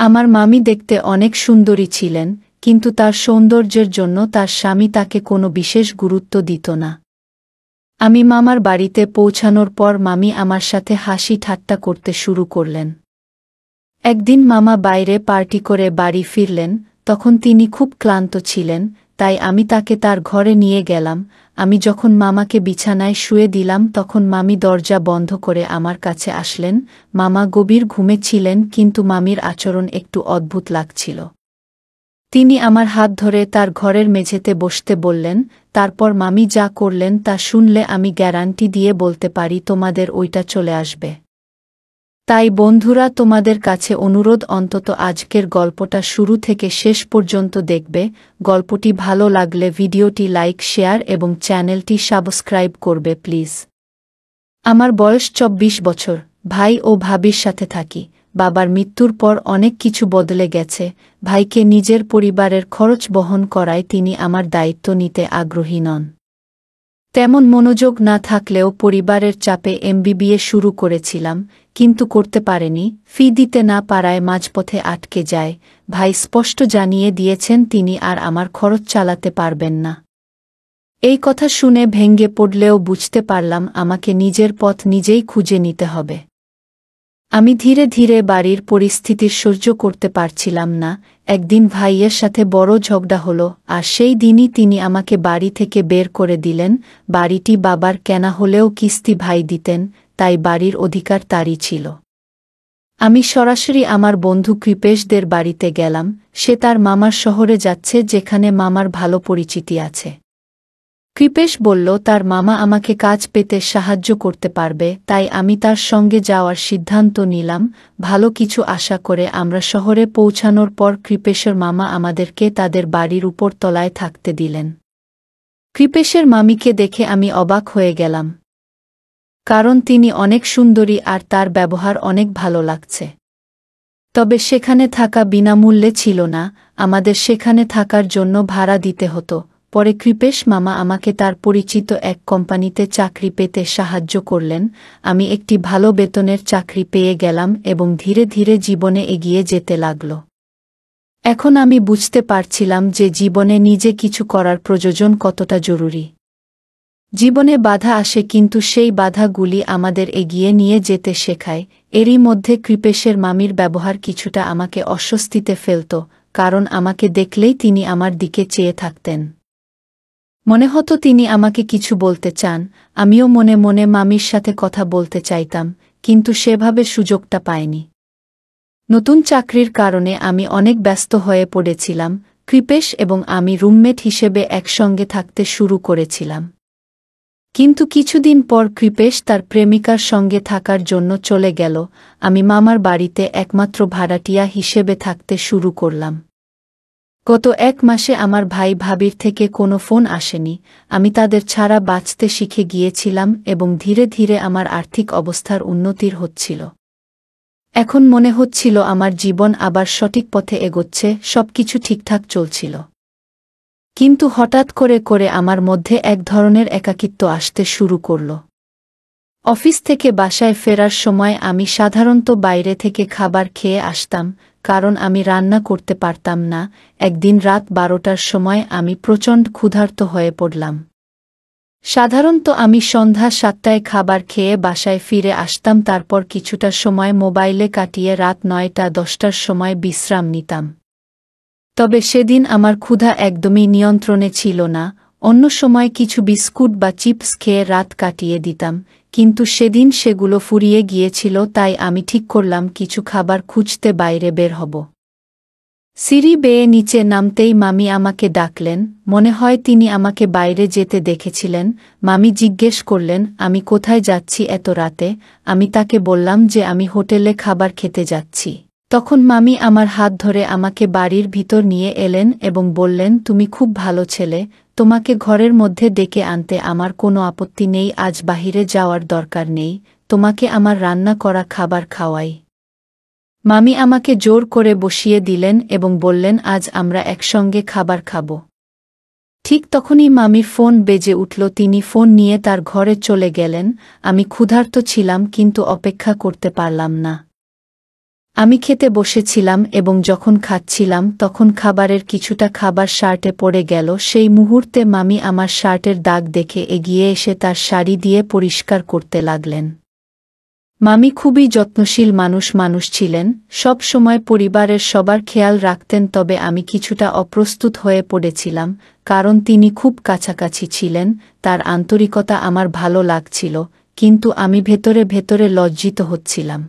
আমার মামি দেখতে অনেক সুন্দরী ছিলেন, কিন্তু তার সৌন্দর্যের জন্য তার স্বামী তাকে কোনো বিশেষ গুরুত্ব দিত না। আমি মামার বাড়িতে পৌঁছানোর পর মামি আমার সাথে হাসি ঠাট্টা করতে শুরু করলেন। একদিন মামা বাইরে পার্টি করে বাড়ি ফিরলেন, তখন তিনি খুব ক্লান্ত ছিলেন, তাই আমি তাকে তার ঘরে নিয়ে গেলাম। আমি যখন মামাকে বিছানায় শুয়ে দিলাম তখন মামি দরজা বন্ধ করে আমার কাছে আসলেন। মামা গভীর ঘুমে ছিলেন, কিন্তু মামির আচরণ একটু অদ্ভুত লাগছিল। তিনি আমার হাত ধরে তার ঘরের মেঝেতে বসতে বললেন, তারপর মামি যা করলেন তা শুনলে আমি গ্যারান্টি দিয়ে বলতে পারি তোমাদের ওইটা চলে আসবে। তাই বন্ধুরা, তোমাদের কাছে অনুরোধ, অন্তত আজকের গল্পটা শুরু থেকে শেষ পর্যন্ত দেখবে। গল্পটি ভালো লাগলে ভিডিওটি লাইক, শেয়ার এবং চ্যানেলটি সাবস্ক্রাইব করবে প্লিজ। আমার বয়স 24 বছর। ভাই ও ভাবির সাথে থাকি। বাবার মৃত্যুর পর অনেক কিছু বদলে গেছে। ভাইকে নিজের পরিবারের খরচ বহন করায় তিনি আমার দায়িত্ব নিতে আগ্রহী নন। তেমন মনোযোগ না থাকলেও পরিবারের চাপে এমবিবিএ শুরু করেছিলাম, কিন্তু করতে পারেনি। ফি দিতে না পারায় মাঝপথে আটকে যায়। ভাই স্পষ্ট জানিয়ে দিয়েছেন তিনি আর আমার খরচ চালাতে পারবেন না। এই কথা শুনে ভেঙে পড়লেও বুঝতে পারলাম আমাকে নিজের পথ নিজেই খুঁজে নিতে হবে। আমি ধীরে ধীরে বাড়ির পরিস্থিতির সহ্য করতে পারছিলাম না। একদিন ভাইয়ের সাথে বড় ঝগড়া হলো, আর সেই দিনই তিনি আমাকে বাড়ি থেকে বের করে দিলেন। বাড়িটি বাবার কেনা হলেও কিস্তি ভাই দিতেন, তাই বাড়ির অধিকার তারই ছিল। আমি সরাসরি আমার বন্ধু কৃপেশদের বাড়িতে গেলাম। সে তার মামার শহরে যাচ্ছে, যেখানে মামার ভালো পরিচিতি আছে। কৃপেশ বলল তার মামা আমাকে কাজ পেতে সাহায্য করতে পারবে, তাই আমি তার সঙ্গে যাওয়ার সিদ্ধান্ত নিলাম। ভালো কিছু আশা করে আমরা শহরে পৌঁছানোর পর কৃপেশের মামা আমাদেরকে তাদের বাড়ির উপর তলায় থাকতে দিলেন। কৃপেশের মামিকে দেখে আমি অবাক হয়ে গেলাম, কারণ তিনি অনেক সুন্দরী আর তার ব্যবহার অনেক ভালো লাগছে। তবে সেখানে থাকা বিনামূল্যে ছিল না, আমাদের সেখানে থাকার জন্য ভাড়া দিতে হতো। পরে কৃপেশ মামা আমাকে তার পরিচিত এক কোম্পানিতে চাকরি পেতে সাহায্য করলেন। আমি একটি ভালো বেতনের চাকরি পেয়ে গেলাম এবং ধীরে ধীরে জীবনে এগিয়ে যেতে লাগল। এখন আমি বুঝতে পারছিলাম যে জীবনে নিজে কিছু করার প্রয়োজন কতটা জরুরি। জীবনে বাধা আসে, কিন্তু সেই বাধাগুলি আমাদের এগিয়ে নিয়ে যেতে শেখায়। এরই মধ্যে কৃপেশের মামির ব্যবহার কিছুটা আমাকে অস্বস্তিতে ফেলত, কারণ আমাকে দেখলেই তিনি আমার দিকে চেয়ে থাকতেন। মনে হতো তিনি আমাকে কিছু বলতে চান। আমিও মনে মনে মামির সাথে কথা বলতে চাইতাম, কিন্তু সেভাবে সুযোগটা পাইনি। নতুন চাকরির কারণে আমি অনেক ব্যস্ত হয়ে পড়েছিলাম। কৃপেশ এবং আমি রুমমেট হিসেবে একসঙ্গে থাকতে শুরু করেছিলাম। কিন্তু কিছুদিন পর কৃপেশ তার প্রেমিকার সঙ্গে থাকার জন্য চলে গেল। আমি মামার বাড়িতে একমাত্র ভাড়াটিয়া হিসেবে থাকতে শুরু করলাম। গত 1 মাসে আমার ভাই ভাবির থেকে কোনো ফোন আসেনি। আমি তাদের ছাড়া বাঁচতে শিখে গিয়েছিলাম এবং ধীরে ধীরে আমার আর্থিক অবস্থার উন্নতির হচ্ছিল। এখন মনে হচ্ছিল আমার জীবন আবার সঠিক পথে এগোচ্ছে, সবকিছু ঠিকঠাক চলছিল। কিন্তু হঠাৎ করে করে আমার মধ্যে এক ধরনের একাকিত্ব আসতে শুরু করল। অফিস থেকে বাসায় ফেরার সময় আমি সাধারণত বাইরে থেকে খাবার খেয়ে আসতাম, কারণ আমি রান্না করতে পারতাম না। একদিন রাত 12টার সময় আমি প্রচণ্ড ক্ষুধার্ত হয়ে পড়লাম। সাধারণত আমি সন্ধ্যা 7টায় খাবার খেয়ে বাসায় ফিরে আসতাম, তারপর কিছুটা সময় মোবাইলে কাটিয়ে রাত 9টা-10টার সময় বিশ্রাম নিতাম। তবে সেদিন আমার ক্ষুধা একদমই নিয়ন্ত্রণে ছিল না। অন্য সময় কিছু বিস্কুট বা চিপস খেয়ে রাত কাটিয়ে দিতাম, কিন্তু সেদিন সেগুলো ফুরিয়ে গিয়েছিল। তাই আমি ঠিক করলাম কিছু খাবার খুঁজতে বাইরে বের হব। সিঁড়ি বেয়ে নিচে নামতেই মামি আমাকে ডাকলেন। মনে হয় তিনি আমাকে বাইরে যেতে দেখেছিলেন। মামি জিজ্ঞেস করলেন আমি কোথায় যাচ্ছি এত রাতে। আমি তাকে বললাম যে আমি হোটেলে খাবার খেতে যাচ্ছি। তখন মামি আমার হাত ধরে আমাকে বাড়ির ভিতর নিয়ে এলেন এবং বললেন, তুমি খুব ভালো ছেলে, তোমাকে ঘরের মধ্যে ডেকে আনতে আমার কোনো আপত্তি নেই। আজ বাহিরে যাওয়ার দরকার নেই, তোমাকে আমার রান্না করা খাবার খাওয়াই। মামি আমাকে জোর করে বসিয়ে দিলেন এবং বললেন আজ আমরা একসঙ্গে খাবার খাব। ঠিক তখনই মামির ফোন বেজে উঠল। তিনি ফোন নিয়ে তার ঘরে চলে গেলেন। আমি ক্ষুধার্ত ছিলাম, কিন্তু অপেক্ষা করতে পারলাম না। আমি খেতে বসেছিলাম এবং যখন খাচ্ছিলাম তখন খাবারের কিছুটা খাবার শার্টে পড়ে গেল। সেই মুহূর্তে মামি আমার শার্টের দাগ দেখে এগিয়ে এসে তার শাড়ি দিয়ে পরিষ্কার করতে লাগলেন। মামি খুবই যত্নশীল মানুষ ছিলেন, সব সময় পরিবারের সবার খেয়াল রাখতেন। তবে আমি কিছুটা অপ্রস্তুত হয়ে পড়েছিলাম, কারণ তিনি খুব কাছাকাছি ছিলেন। তার আন্তরিকতা আমার ভালো লাগছিল, কিন্তু আমি ভেতরে লজ্জিত হচ্ছিলাম।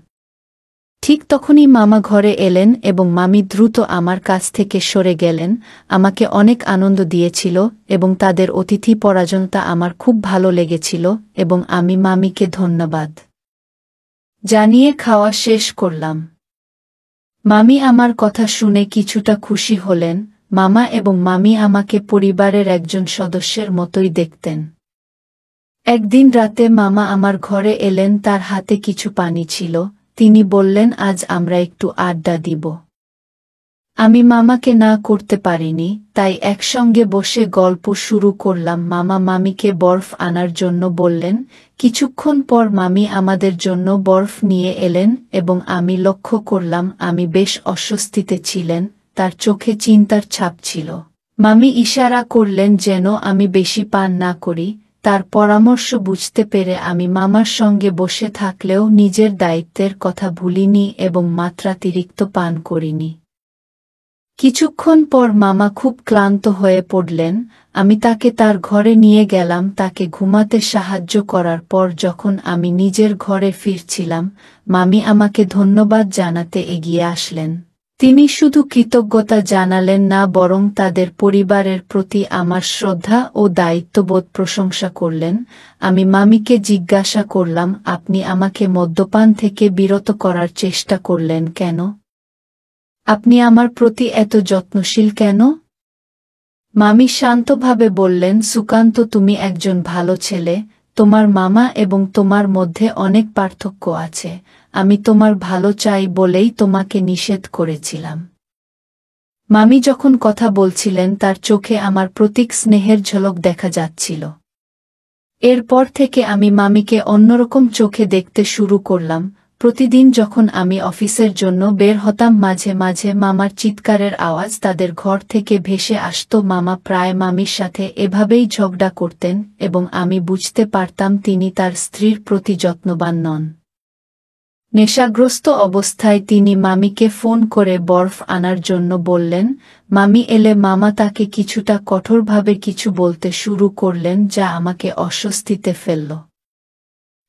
ঠিক তখনই মামা ঘরে এলেন এবং মামি দ্রুত আমার কাছ থেকে সরে গেলেন। আমাকে অনেক আনন্দ দিয়েছিল এবং তাদের অতিথি পরায়ণতা আমার খুব ভালো লেগেছিল এবং আমি মামিকে ধন্যবাদ জানিয়ে খাওয়া শেষ করলাম। মামি আমার কথা শুনে কিছুটা খুশি হলেন। মামা এবং মামি আমাকে পরিবারের একজন সদস্যের মতোই দেখতেন। একদিন রাতে মামা আমার ঘরে এলেন, তার হাতে কিছু পানি ছিল। তিনি বললেন, আজ আমরা একটু আড্ডা দিব। আমি মামাকে না করতে পারিনি, তাই একসঙ্গে বসে গল্প শুরু করলাম। মামা মামিকে বরফ আনার জন্য বললেন। কিছুক্ষণ পর মামি আমাদের জন্য বরফ নিয়ে এলেন এবং আমি লক্ষ্য করলাম আমি বেশ অস্বস্তিতে ছিলেন। তার চোখে চিন্তার ছাপ ছিল। মামি ইশারা করলেন যেন আমি বেশি পান না করি। তার পরামর্শ বুঝতে পেরে আমি মামার সঙ্গে বসে থাকলেও নিজের দায়িত্বের কথা ভুলিনি এবং মাত্রাতিরিক্ত পান করিনি। কিছুক্ষণ পর মামা খুব ক্লান্ত হয়ে পড়লেন। আমি তাকে তার ঘরে নিয়ে গেলাম তাকে ঘুমাতে সাহায্য করার পর যখন আমি নিজের ঘরে ফিরছিলাম, মামি আমাকে ধন্যবাদ জানাতে এগিয়ে আসলেন। তিনি শুধু কৃতজ্ঞতা জানালেন না, বরং তাদের পরিবারের প্রতি আমার শ্রদ্ধা ও দায়িত্ববোধ প্রশংসা করলেন। আমি মামিকে জিজ্ঞাসা করলাম, আপনি আমাকে মদ্যপান থেকে বিরত করার চেষ্টা করলেন কেন? আপনি আমার প্রতি এত যত্নশীল কেন? মামি শান্তভাবে বললেন, সুকান্ত, তুমি একজন ভালো ছেলে। তোমার মামা এবং তোমার মধ্যে অনেক পার্থক্য আছে। আমি তোমার ভালো চাই বলেই তোমাকে নিষেধ করেছিলাম। মামি যখন কথা বলছিলেন তার চোখে আমার প্রতীক স্নেহের ঝলক দেখা যাচ্ছিল। এরপর থেকে আমি মামিকে অন্যরকম চোখে দেখতে শুরু করলাম। প্রতিদিন যখন আমি অফিসের জন্য বের হতাম, মাঝে মাঝে মামার চিৎকারের আওয়াজ তাদের ঘর থেকে ভেসে আসত। মামা প্রায় মামির সাথে এভাবেই ঝগড়া করতেন এবং আমি বুঝতে পারতাম তিনি তার স্ত্রীর প্রতি যত্নবান নন। নেশাগ্রস্ত অবস্থায় তিনি মামিকে ফোন করে বরফ আনার জন্য বললেন। মামি এলে মামা তাকে কিছুটা কঠোরভাবে কিছু বলতে শুরু করলেন, যা আমাকে অস্বস্তিতে ফেলল।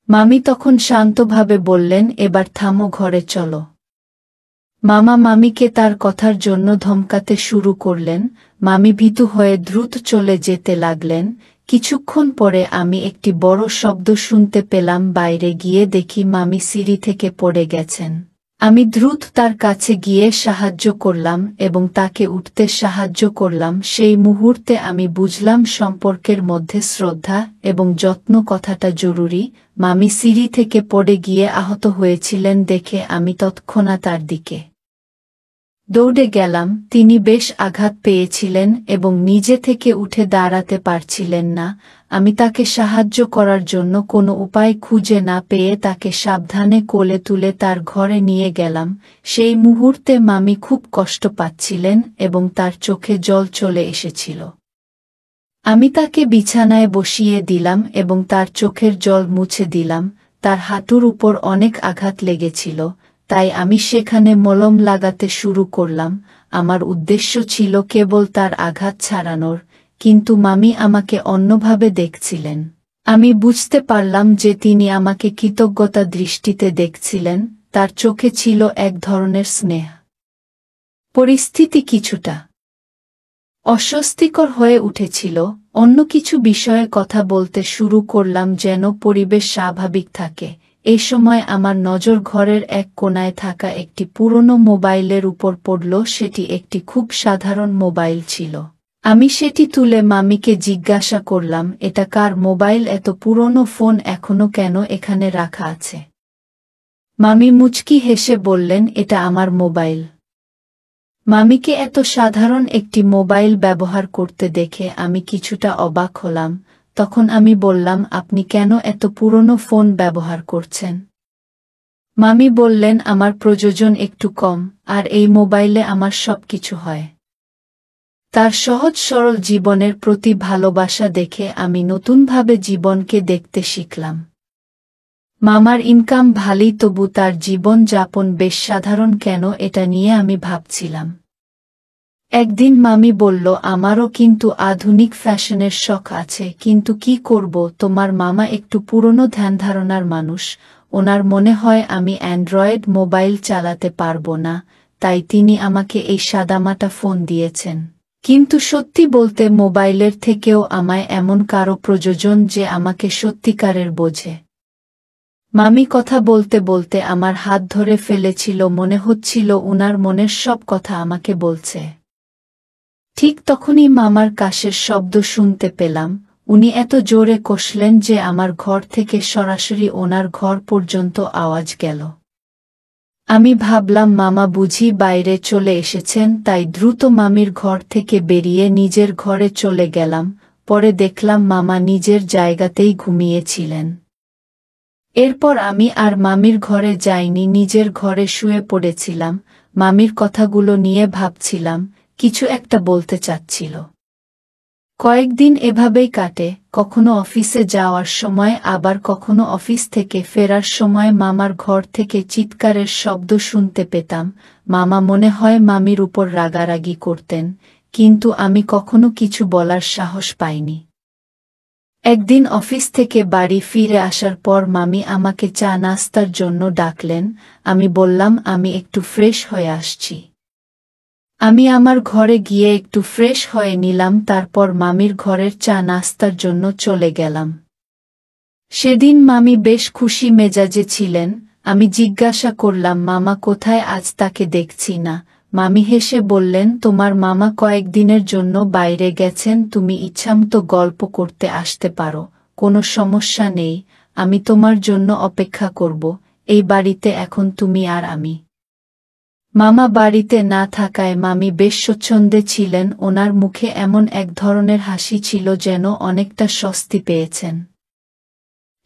মামি তখন শান্তভাবে বললেন, এবার থামো, ঘরে চলো। মামা মামিকে তার কথার জন্য ধমকাতে শুরু করলেন। মামি ভীতু হয়ে দ্রুত চলে যেতে লাগলেন। কিছুক্ষণ পরে আমি একটি বড় শব্দ শুনতে পেলাম। বাইরে গিয়ে দেখি মামি সিঁড়ি থেকে পড়ে গেছেন। আমি দ্রুত তার কাছে গিয়ে সাহায্য করলাম এবং তাকে উঠতে সাহায্য করলাম। সেই মুহূর্তে আমি বুঝলাম সম্পর্কের মধ্যে শ্রদ্ধা এবং যত্ন কথাটা জরুরি। মামি সিঁড়ি থেকে পড়ে গিয়ে আহত হয়েছিলেন দেখে আমি তৎক্ষণাৎ তার দিকে দৌড়ে গেলাম। তিনি বেশ আঘাত পেয়েছিলেন এবং নিজে থেকে উঠে দাঁড়াতে পারছিলেন না। আমি তাকে সাহায্য করার জন্য কোনো উপায় খুঁজে না পেয়ে তাকে সাবধানে কোলে তুলে তার ঘরে নিয়ে গেলাম। সেই মুহূর্তে মামি খুব কষ্ট পাচ্ছিলেন এবং তার চোখে জল চলে এসেছিল। আমি তাকে বিছানায় বসিয়ে দিলাম এবং তার চোখের জল মুছে দিলাম। তার হাঁটুর উপর অনেক আঘাত লেগেছিল, তাই আমি সেখানে মলম লাগাতে শুরু করলাম। আমার উদ্দেশ্য ছিল কেবল তার আঘাত ছাড়ানোর, কিন্তু মামি আমাকে অন্যভাবে দেখছিলেন। আমি বুঝতে পারলাম যে তিনি আমাকে কৃতজ্ঞতা দৃষ্টিতে দেখছিলেন। তার চোখে ছিল এক ধরনের স্নেহ। পরিস্থিতি কিছুটা অস্বস্তিকর হয়ে উঠেছিল। অন্য কিছু বিষয়ে কথা বলতে শুরু করলাম যেন পরিবেশ স্বাভাবিক থাকে। এই সময় আমার নজর ঘরের এক কোণায় থাকা একটি পুরনো মোবাইলের উপর পড়ল। সেটি একটি খুব সাধারণ মোবাইল ছিল। আমি সেটি তুলে মামিকে জিজ্ঞাসা করলাম, এটা কার মোবাইল? এত পুরনো ফোন এখনো কেন এখানে রাখা আছে? মামি মুচকি হেসে বললেন, এটা আমার মোবাইল। মামিকে এত সাধারণ একটি মোবাইল ব্যবহার করতে দেখে আমি কিছুটা অবাক হলাম। তখন আমি বললাম, আপনি কেন এত পুরনো ফোন ব্যবহার করছেন? মামি বললেন আমার প্রয়োজন একটু কম, আর এই মোবাইলে আমার সবকিছু হয়। তার সহজ সরল জীবনের প্রতি ভালোবাসা দেখে আমি নতুনভাবে জীবনকে দেখতে শিখলাম। মামার ইনকাম ভালোই, তবু তার জীবন যাপন বেশ সাধারণ কেন, এটা নিয়ে আমি ভাবছিলাম। একদিন মামি বলল, আমারও কিন্তু আধুনিক ফ্যাশনের শখ আছে, কিন্তু কি করব, তোমার মামা একটু পুরনো ধ্যানধারণার মানুষ, ওনার মনে হয় আমি অ্যান্ড্রয়েড মোবাইল চালাতে পারবো না, তাই তিনি আমাকে এই সাদামাটা ফোন দিয়েছেন। কিন্তু সত্যি বলতে মোবাইলের থেকেও আমায় এমন কারো প্রয়োজন যে আমাকে সত্যিকারের বোঝে। মামি কথা বলতে বলতে আমার হাত ধরে ফেলেছিল, মনে হচ্ছিল উনার মনের সব কথা আমাকে বলছে। ঠিক তখনই মামার কাশের শব্দ শুনতে পেলাম। উনি এত জোরে কষলেন যে আমার ঘর থেকে সরাসরি ওনার ঘর পর্যন্ত আওয়াজ গেল। আমি ভাবলাম মামা বুঝি বাইরে চলে এসেছেন, তাই দ্রুত মামির ঘর থেকে বেরিয়ে নিজের ঘরে চলে গেলাম। পরে দেখলাম মামা নিজের জায়গাতেই ঘুমিয়েছিলেন। এরপর আমি আর মামির ঘরে যাইনি, নিজের ঘরে শুয়ে পড়েছিলাম। মামির কথাগুলো নিয়ে ভাবছিলাম, কিছু একটা বলতে চাচ্ছিল। কয়েকদিন এভাবেই কাটে, কখনো অফিসে যাওয়ার সময়, আবার কখনো অফিস থেকে ফেরার সময় মামার ঘর থেকে চিৎকারের শব্দ শুনতে পেতাম। মামা মনে হয় মামির উপর রাগারাগি করতেন, কিন্তু আমি কখনো কিছু বলার সাহস পাইনি। একদিন অফিস থেকে বাড়ি ফিরে আসার পর মামি আমাকে চা নাস্তার জন্য ডাকলেন। আমি বললাম আমি একটু ফ্রেশ হয়ে আসছি। আমি আমার ঘরে গিয়ে একটু ফ্রেশ হয়ে নিলাম, তারপর মামির ঘরের চা নাস্তার জন্য চলে গেলাম। সেদিন মামি বেশ খুশি মেজাজে ছিলেন। আমি জিজ্ঞাসা করলাম, মামা কোথায়, আজ তাকে দেখছি না। মামি হেসে বললেন, তোমার মামা কয়েকদিনের জন্য বাইরে গেছেন, তুমি ইচ্ছামতো গল্প করতে আসতে পারো, কোনো সমস্যা নেই, আমি তোমার জন্য অপেক্ষা করব, এই বাড়িতে এখন তুমি আর আমি। মামা বাড়িতে না থাকায় মামি বেশ স্বচ্ছন্দে ছিলেন, ওনার মুখে এমন এক ধরনের হাসি ছিল যেন অনেকটা স্বস্তি পেয়েছেন।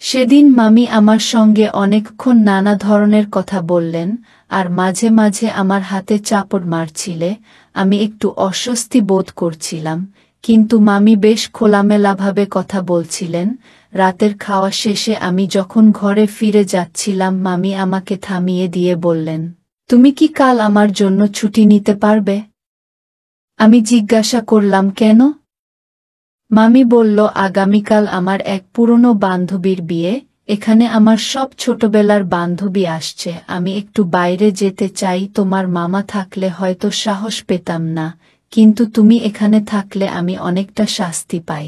সেদিন মামি আমার সঙ্গে অনেকক্ষণ নানা ধরনের কথা বললেন, আর মাঝে মাঝে আমার হাতে চাপড় মারছিলে। আমি একটু অস্বস্তি বোধ করছিলাম, কিন্তু মামি বেশ খোলামেলাভাবে কথা বলছিলেন। রাতের খাওয়া শেষে আমি যখন ঘরে ফিরে যাচ্ছিলাম, মামি আমাকে থামিয়ে দিয়ে বললেন, তুমি কি কাল আমার জন্য ছুটি নিতে পারবে? আমি জিজ্ঞাসা করলাম, কেন? মামি বলল, আগামীকাল আমার এক পুরনো বান্ধবীর বিয়ে, এখানে আমার সব ছোটবেলার বান্ধবী আসছে, আমি একটু বাইরে যেতে চাই, তোমার মামা থাকলে হয়তো সাহস পেতাম না, কিন্তু তুমি এখানে থাকলে আমি অনেকটা শাস্তি পাই।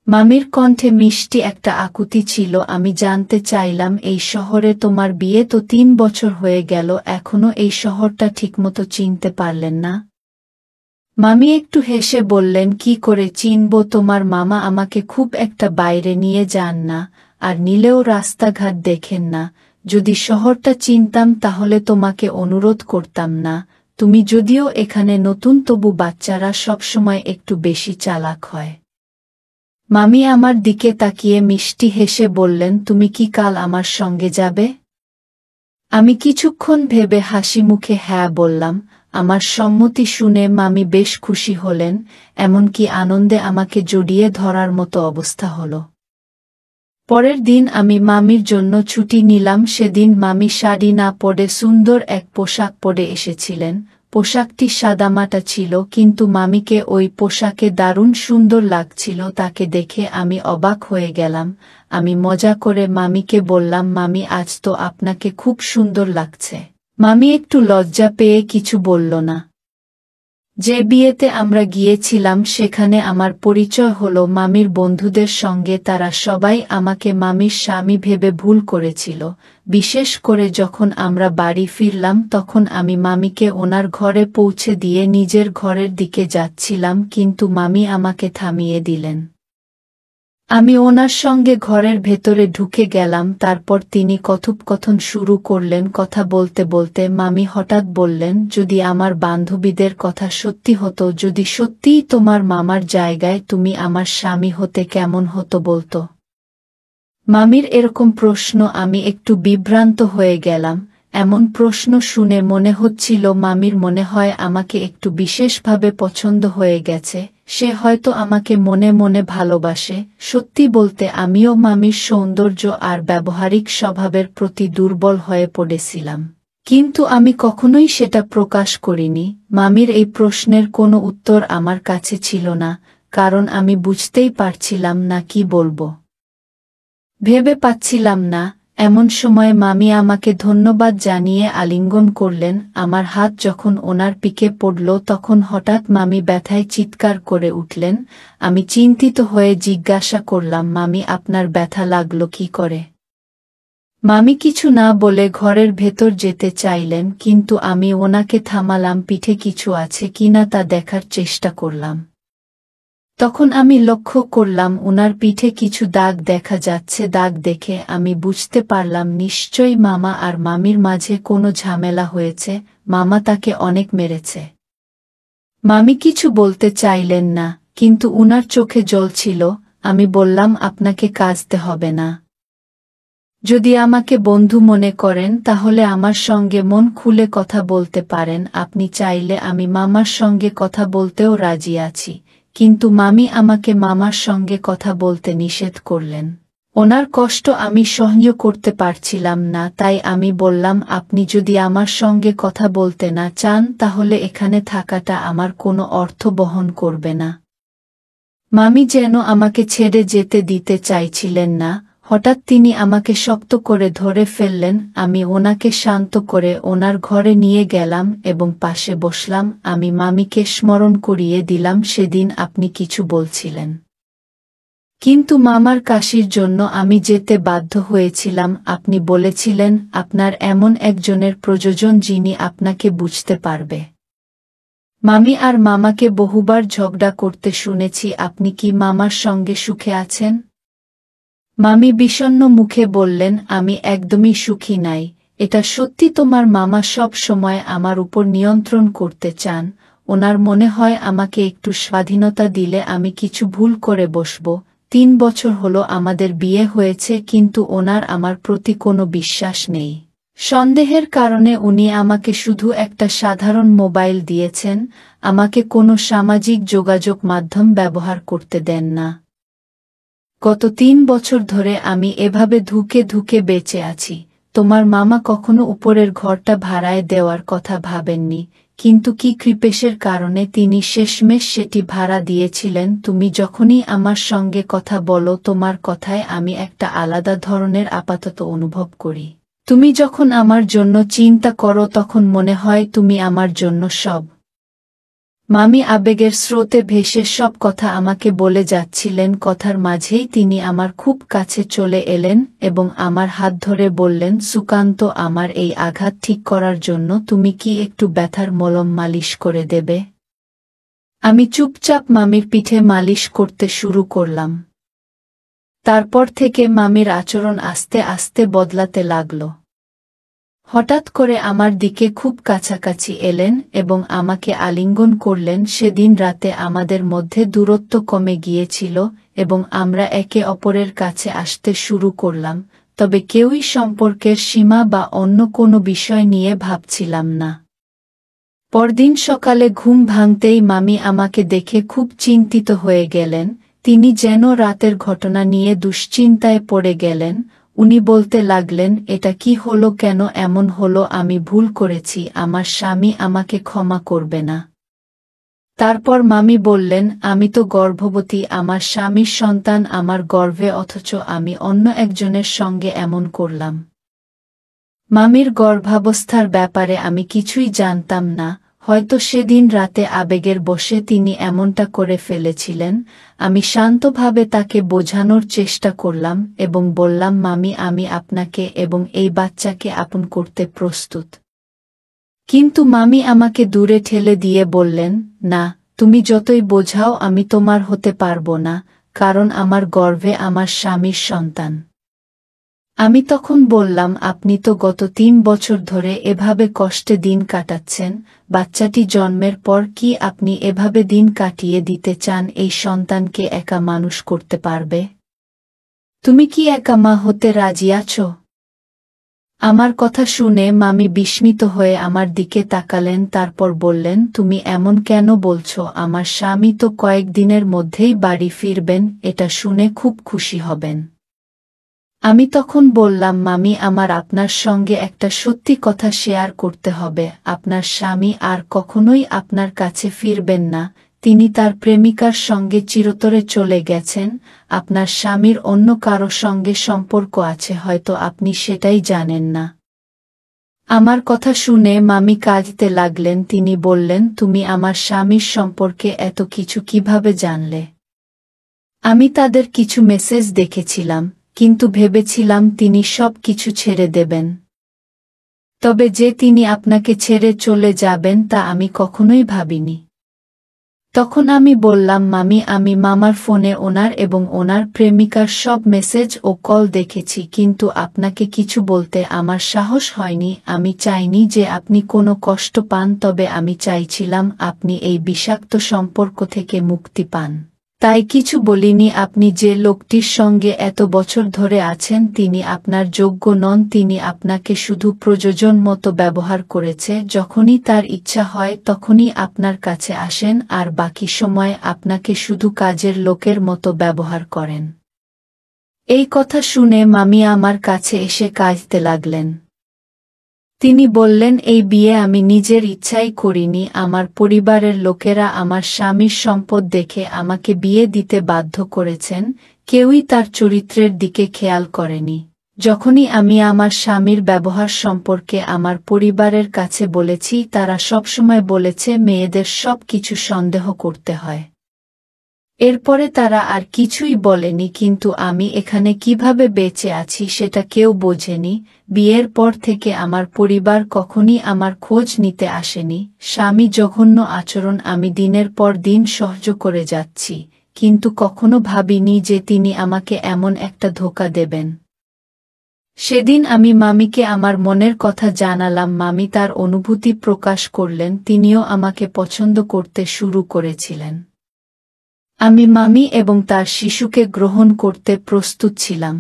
মামির কণ্ঠে মিষ্টি একটা আকুতি ছিল। আমি জানতে চাইলাম, এই শহরে তোমার বিয়ে তো 3 বছর হয়ে গেল, এখনো এই শহরটা ঠিকমতো চিনতে পারলেন না? মামি একটু হেসে বললেন, কি করে চিনব, তোমার মামা আমাকে খুব একটা বাইরে নিয়ে যান না, আর নিলেও রাস্তাঘাট দেখেন না। যদি শহরটা চিনতাম তাহলে তোমাকে অনুরোধ করতাম না। তুমি যদিও এখানে নতুন, তবু বাচ্চারা সবসময় একটু বেশি চালাক হয়। মামি আমার দিকে তাকিয়ে মিষ্টি হেসে বললেন, তুমি কি কাল আমার সঙ্গে যাবে? আমি কিছুক্ষণ ভেবে হাসি মুখে হ্যাঁ বললাম। আমার সম্মতি শুনে মামি বেশ খুশি হলেন, এমনকি আনন্দে আমাকে জড়িয়ে ধরার মতো অবস্থা হলো। পরের দিন আমি মামির জন্য ছুটি নিলাম। সেদিন মামি শাড়ি না পরে সুন্দর এক পোশাক পরে এসেছিলেন। পোশাকটি সাদামাটা ছিল, কিন্তু মামিকে ওই পোশাকে দারুণ সুন্দর লাগছিল। তাকে দেখে আমি অবাক হয়ে গেলাম। আমি মজা করে মামিকে বললাম, মামি আজ তো আপনাকে খুব সুন্দর লাগছে। মামি একটু লজ্জা পেয়ে কিছু বলল না। যে বিয়েতে আমরা গিয়েছিলাম সেখানে আমার পরিচয় হলো মামির বন্ধুদের সঙ্গে, তারা সবাই আমাকে মামির স্বামী ভেবে ভুল করেছিল। বিশেষ করে যখন আমরা বাড়ি ফিরলাম, তখন আমি মামিকে ওনার ঘরে পৌঁছে দিয়ে নিজের ঘরের দিকে যাচ্ছিলাম, কিন্তু মামি আমাকে থামিয়ে দিলেন। আমি ওনার সঙ্গে ঘরের ভেতরে ঢুকে গেলাম। তারপর তিনি কথোপকথন শুরু করলেন। কথা বলতে বলতে মামি হঠাৎ বললেন, যদি আমার বান্ধবীদের কথা সত্যি হতো, যদি সত্যিই তোমার মামার জায়গায় তুমি আমার স্বামী হতে, কেমন হতো বলতো? মামির এরকম প্রশ্ন আমি একটু বিভ্রান্ত হয়ে গেলাম। এমন প্রশ্ন শুনে মনে হচ্ছিল মামির মনে হয় আমাকে একটু বিশেষভাবে পছন্দ হয়ে গেছে, সে হয়তো আমাকে মনে মনে ভালোবাসে। সত্যি বলতে আমিও মামির সৌন্দর্য আর ব্যবহারিক স্বভাবের প্রতি দুর্বল হয়ে পড়েছিলাম, কিন্তু আমি কখনোই সেটা প্রকাশ করিনি। মামির এই প্রশ্নের কোনো উত্তর আমার কাছে ছিল না, কারণ আমি বুঝতেই পারছিলাম না কি বলবো, ভেবে পাচ্ছিলাম না। এমন সময় মামি আমাকে ধন্যবাদ জানিয়ে আলিঙ্গন করলেন। আমার হাত যখন ওনার পিকে পড়ল তখন হঠাৎ মামি ব্যথায় চিৎকার করে উঠলেন। আমি চিন্তিত হয়ে জিজ্ঞাসা করলাম, মামি আপনার ব্যথা লাগলো কি করে? মামি কিছু না বলে ঘরের ভেতর যেতে চাইলেন, কিন্তু আমি ওনাকে থামালাম। পিঠে কিছু আছে কিনা তা দেখার চেষ্টা করলাম। তখন আমি লক্ষ্য করলাম ওনার পিঠে কিছু দাগ দেখা যাচ্ছে। দাগ দেখে আমি বুঝতে পারলাম নিশ্চয়ই মামা আর মামির মাঝে কোনো ঝামেলা হয়েছে, মামা তাকে অনেক মেরেছে। মামি কিছু বলতে চাইলেন না, কিন্তু উনার চোখে জল ছিল। আমি বললাম, আপনাকে কাঁদতে হবে না। যদি আমাকে বন্ধু মনে করেন তাহলে আমার সঙ্গে মন খুলে কথা বলতে পারেন। আপনি চাইলে আমি মামার সঙ্গে কথা বলতেও রাজি আছি। কিন্তু মামি আমাকে মামার সঙ্গে কথা বলতে নিষেধ করলেন। ওনার কষ্ট আমি সহ্য করতে পারছিলাম না, তাই আমি বললাম, আপনি যদি আমার সঙ্গে কথা বলতে না চান তাহলে এখানে থাকাটা আমার কোনো অর্থ বহন করবে না। মামি যেন আমাকে ছেড়ে যেতে দিতে চাইছিলেন না। হঠাৎ তিনি আমাকে শক্ত করে ধরে ফেললেন। আমি ওনাকে শান্ত করে ওনার ঘরে নিয়ে গেলাম এবং পাশে বসলাম। আমি মামিকে স্মরণ করিয়ে দিলাম, সেদিন আপনি কিছু বলছিলেন, কিন্তু মামার কাশির জন্য আমি যেতে বাধ্য হয়েছিলাম। আপনি বলেছিলেন আপনার এমন একজনের প্রয়োজন যিনি আপনাকে বুঝতে পারবে। মামি আর মামাকে বহুবার ঝগড়া করতে শুনেছি। আপনি কি মামার সঙ্গে সুখে আছেন? মামি বিষণ্ণ মুখে বললেন, আমি একদমই সুখী নাই। এটা সত্যি তোমার মামা সব সময় আমার উপর নিয়ন্ত্রণ করতে চান। ওনার মনে হয় আমাকে একটু স্বাধীনতা দিলে আমি কিছু ভুল করে বসব। 3 বছর হলো আমাদের বিয়ে হয়েছে, কিন্তু ওনার আমার প্রতি কোনো বিশ্বাস নেই। সন্দেহের কারণে উনি আমাকে শুধু একটা সাধারণ মোবাইল দিয়েছেন, আমাকে কোনো সামাজিক যোগাযোগ মাধ্যম ব্যবহার করতে দেন না। গত 3 বছর ধরে আমি এভাবে ধুকে ধুকে বেঁচে আছি। তোমার মামা কখনো উপরের ঘরটা ভাড়ায় দেওয়ার কথা ভাবেননি, কিন্তু কি কৃপেশের কারণে তিনি শেষমেশ সেটি ভাড়া দিয়েছিলেন। তুমি যখনই আমার সঙ্গে কথা বলো তোমার কথায় আমি একটা আলাদা ধরনের আপাতত অনুভব করি। তুমি যখন আমার জন্য চিন্তা করো তখন মনে হয় তুমি আমার জন্য সব। মামি আবেগের স্রোতে ভেসে সব কথা আমাকে বলে যাচ্ছিলেন। কথার মাঝেই তিনি আমার খুব কাছে চলে এলেন এবং আমার হাত ধরে বললেন, সুকান্ত, আমার এই আঘাত ঠিক করার জন্য তুমি কি একটু ব্যথার মলম মালিশ করে দেবে? আমি চুপচাপ মামির পিঠে মালিশ করতে শুরু করলাম। তারপর থেকে মামির আচরণ আস্তে আস্তে বদলাতে লাগল। হঠাৎ করে আমার দিকে খুব কাছাকাছি এলেন এবং আমাকে আলিঙ্গন করলেন। সেদিন রাতে আমাদের মধ্যে দূরত্ব কমে গিয়েছিল এবং আমরা একে অপরের কাছে আসতে শুরু করলাম, তবে কেউই সম্পর্কের সীমা বা অন্য কোনো বিষয় নিয়ে ভাবছিলাম না। পরদিন সকালে ঘুম ভাঙতেই মামি আমাকে দেখে খুব চিন্তিত হয়ে গেলেন। তিনি যেন রাতের ঘটনা নিয়ে দুশ্চিন্তায় পড়ে গেলেন। উনি বলতে লাগলেন, এটা কি হলো, কেন এমন হলো? আমি ভুল করেছি, আমার স্বামী আমাকে ক্ষমা করবে না। তারপর মামি বললেন, আমি তো গর্ভবতী, আমার স্বামীর সন্তান আমার গর্ভে, অথচ আমি অন্য একজনের সঙ্গে এমন করলাম। মামির গর্ভাবস্থার ব্যাপারে আমি কিছুই জানতাম না। হয়তো সেদিন রাতে আবেগের বশে তিনি এমনটা করে ফেলেছিলেন। আমি শান্তভাবে তাকে বোঝানোর চেষ্টা করলাম এবং বললাম, মামি, আমি আপনাকে এবং এই বাচ্চাকে আপন করতে প্রস্তুত। কিন্তু মামি আমাকে দূরে ঠেলে দিয়ে বললেন, না, তুমি যতই বোঝাও আমি তোমার হতে পারবো না, কারণ আমার গর্ভে আমার স্বামীর সন্তান। আমি তখন বললাম, আপনি তো গত 3 বছর ধরে এভাবে কষ্টে দিন কাটাচ্ছেন, বাচ্চাটি জন্মের পর কি আপনি এভাবে দিন কাটিয়ে দিতে চান? এই সন্তানকে একা মানুষ করতে পারবে? তুমি কি একা মা হতে রাজি আছো? আমার কথা শুনে মামি বিস্মিত হয়ে আমার দিকে তাকালেন, তারপর বললেন, তুমি এমন কেন বলছো? আমার স্বামী তো কয়েকদিনের মধ্যেই বাড়ি ফিরবেন, এটা শুনে খুব খুশি হবেন। আমি তখন বললাম, মামি, আমার আপনার সঙ্গে একটা সত্যি কথা শেয়ার করতে হবে। আপনার স্বামী আর কখনোই আপনার কাছে ফিরবেন না। তিনি তার প্রেমিকার সঙ্গে চিরতরে চলে গেছেন। আপনার স্বামীর অন্য কারো সঙ্গে সম্পর্ক আছে, হয়তো আপনি সেটাই জানেন না। আমার কথা শুনে মামি কাঁদতে লাগলেন। তিনি বললেন, তুমি আমার স্বামীর সম্পর্কে এত কিছু কিভাবে জানলে? আমি তাদের কিছু মেসেজ দেখেছিলাম, কিন্তু ভেবেছিলাম তিনি সব কিছু ছেড়ে দেবেন। তবে যে তিনি আপনাকে ছেড়ে চলে যাবেন তা আমি কখনোই ভাবিনি। তখন আমি বললাম, মামি, আমি মামার ফোনে ওনার এবং ওনার প্রেমিকার সব মেসেজ ও কল দেখেছি, কিন্তু আপনাকে কিছু বলতে আমার সাহস হয়নি। আমি চাইনি যে আপনি কোনো কষ্ট পান, তবে আমি চাইছিলাম আপনি এই বিষাক্ত সম্পর্ক থেকে মুক্তি পান। তাই কিছু বলিনি। আপনি যে লোকটির সঙ্গে এত বছর ধরে আছেন তিনি আপনার যোগ্য নন। তিনি আপনাকে শুধু প্রয়োজন মতো ব্যবহার করেছে। যখনই তার ইচ্ছা হয় তখনই আপনার কাছে আসেন, আর বাকি সময় আপনাকে শুধু কাজের লোকের মতো ব্যবহার করেন। এই কথা শুনে মামি আমার কাছে এসে কাঁদতে লাগলেন। তিনি বললেন, এই বিয়ে আমি নিজের ইচ্ছাই করিনি। আমার পরিবারের লোকেরা আমার স্বামীর সম্পদ দেখে আমাকে বিয়ে দিতে বাধ্য করেছেন। কেউই তার চরিত্রের দিকে খেয়াল করেনি। যখনই আমি আমার স্বামীর ব্যবহার সম্পর্কে আমার পরিবারের কাছে বলেছি, তারা সবসময় বলেছে মেয়েদের সব কিছু সন্দেহ করতে হয়। এরপরে তারা আর কিছুই বলেনি, কিন্তু আমি এখানে কিভাবে বেঁচে আছি সেটা কেউ বোঝেনি। বিয়ের পর থেকে আমার পরিবার কখনই আমার খোঁজ নিতে আসেনি। স্বামী জঘন্য আচরণ আমি দিনের পর দিন সহ্য করে যাচ্ছি, কিন্তু কখনো ভাবিনি যে তিনি আমাকে এমন একটা ধোঁকা দেবেন। সেদিন আমি মামিকে আমার মনের কথা জানালাম। মামি তার অনুভূতি প্রকাশ করলেন। তিনিও আমাকে পছন্দ করতে শুরু করেছিলেন। আমি মামি এবং তার শিশুকে গ্রহণ করতে প্রস্তুত ছিলাম।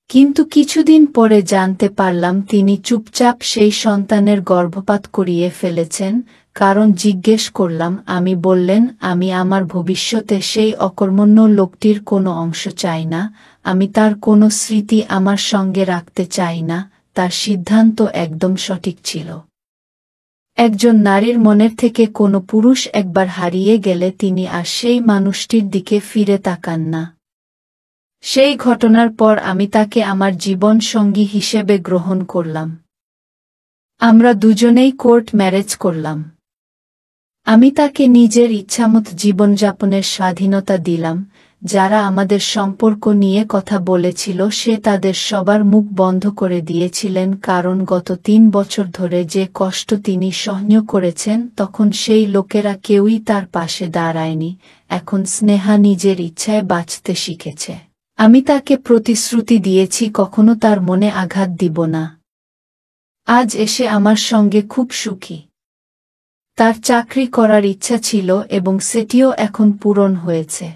কিন্তু কিছুদিন পরে জানতে পারলাম তিনি চুপচাপ সেই সন্তানের গর্ভপাত করিয়ে ফেলেছেন। কারণ জিজ্ঞেস করলাম। আমি বললেন, আমি আমার ভবিষ্যতে সেই অকর্মণ্য লোকটির কোনো অংশ চাই না। আমি তার কোনো স্মৃতি আমার সঙ্গে রাখতে চাই না। তার সিদ্ধান্ত একদম সঠিক ছিল। একজন নারীর মনের থেকে কোনো পুরুষ একবার হারিয়ে গেলে তিনি আর সেই মানুষটির দিকে ফিরে তাকান না। সেই ঘটনার পর আমি তাকে আমার জীবন সঙ্গী হিসেবে গ্রহণ করলাম। আমরা দুজনেই কোর্ট ম্যারেজ করলাম। আমি তাকে নিজের ইচ্ছামত জীবনযাপনের স্বাধীনতা দিলাম। যারা আমাদের সম্পর্ক নিয়ে কথা বলেছিল সে তাদের সবার মুখ বন্ধ করে দিয়েছিলেন, কারণ গত 3 বছর ধরে যে কষ্ট তিনি সহ্য করেছেন তখন সেই লোকেরা কেউই তার পাশে দাঁড়ায়নি। এখন স্নেহা নিজের ইচ্ছায় বাঁচতে শিখেছে। আমি তাকে প্রতিশ্রুতি দিয়েছি কখনো তার মনে আঘাত দিব না। আজ এসে আমার সঙ্গে খুব সুখী। তার চাকরি করার ইচ্ছা ছিল এবং সেটিও এখন পূরণ হয়েছে।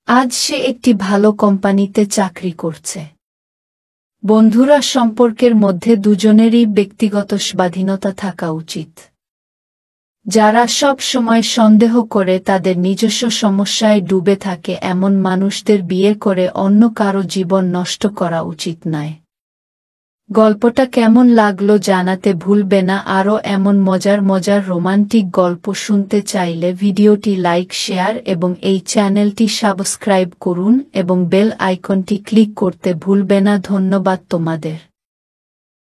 আজ সে একটি ভালো কোম্পানিতে চাকরি করছে। বন্ধুরা, সম্পর্কের মধ্যে দুজনেরই ব্যক্তিগত স্বাধীনতা থাকা উচিত। যারা সব সময় সন্দেহ করে তাদের নিজস্ব সমস্যায় ডুবে থাকে এমন মানুষদের বিয়ে করে অন্য কারো জীবন নষ্ট করা উচিত নয়। গল্পটা কেমন লাগলো জানাতে ভুলবে না। আরও এমন মজার মজার রোমান্টিক গল্প শুনতে চাইলে ভিডিওটি লাইক, শেয়ার এবং এই চ্যানেলটি সাবস্ক্রাইব করুন এবং বেল আইকনটি ক্লিক করতে ভুলবে না। ধন্যবাদ তোমাদের।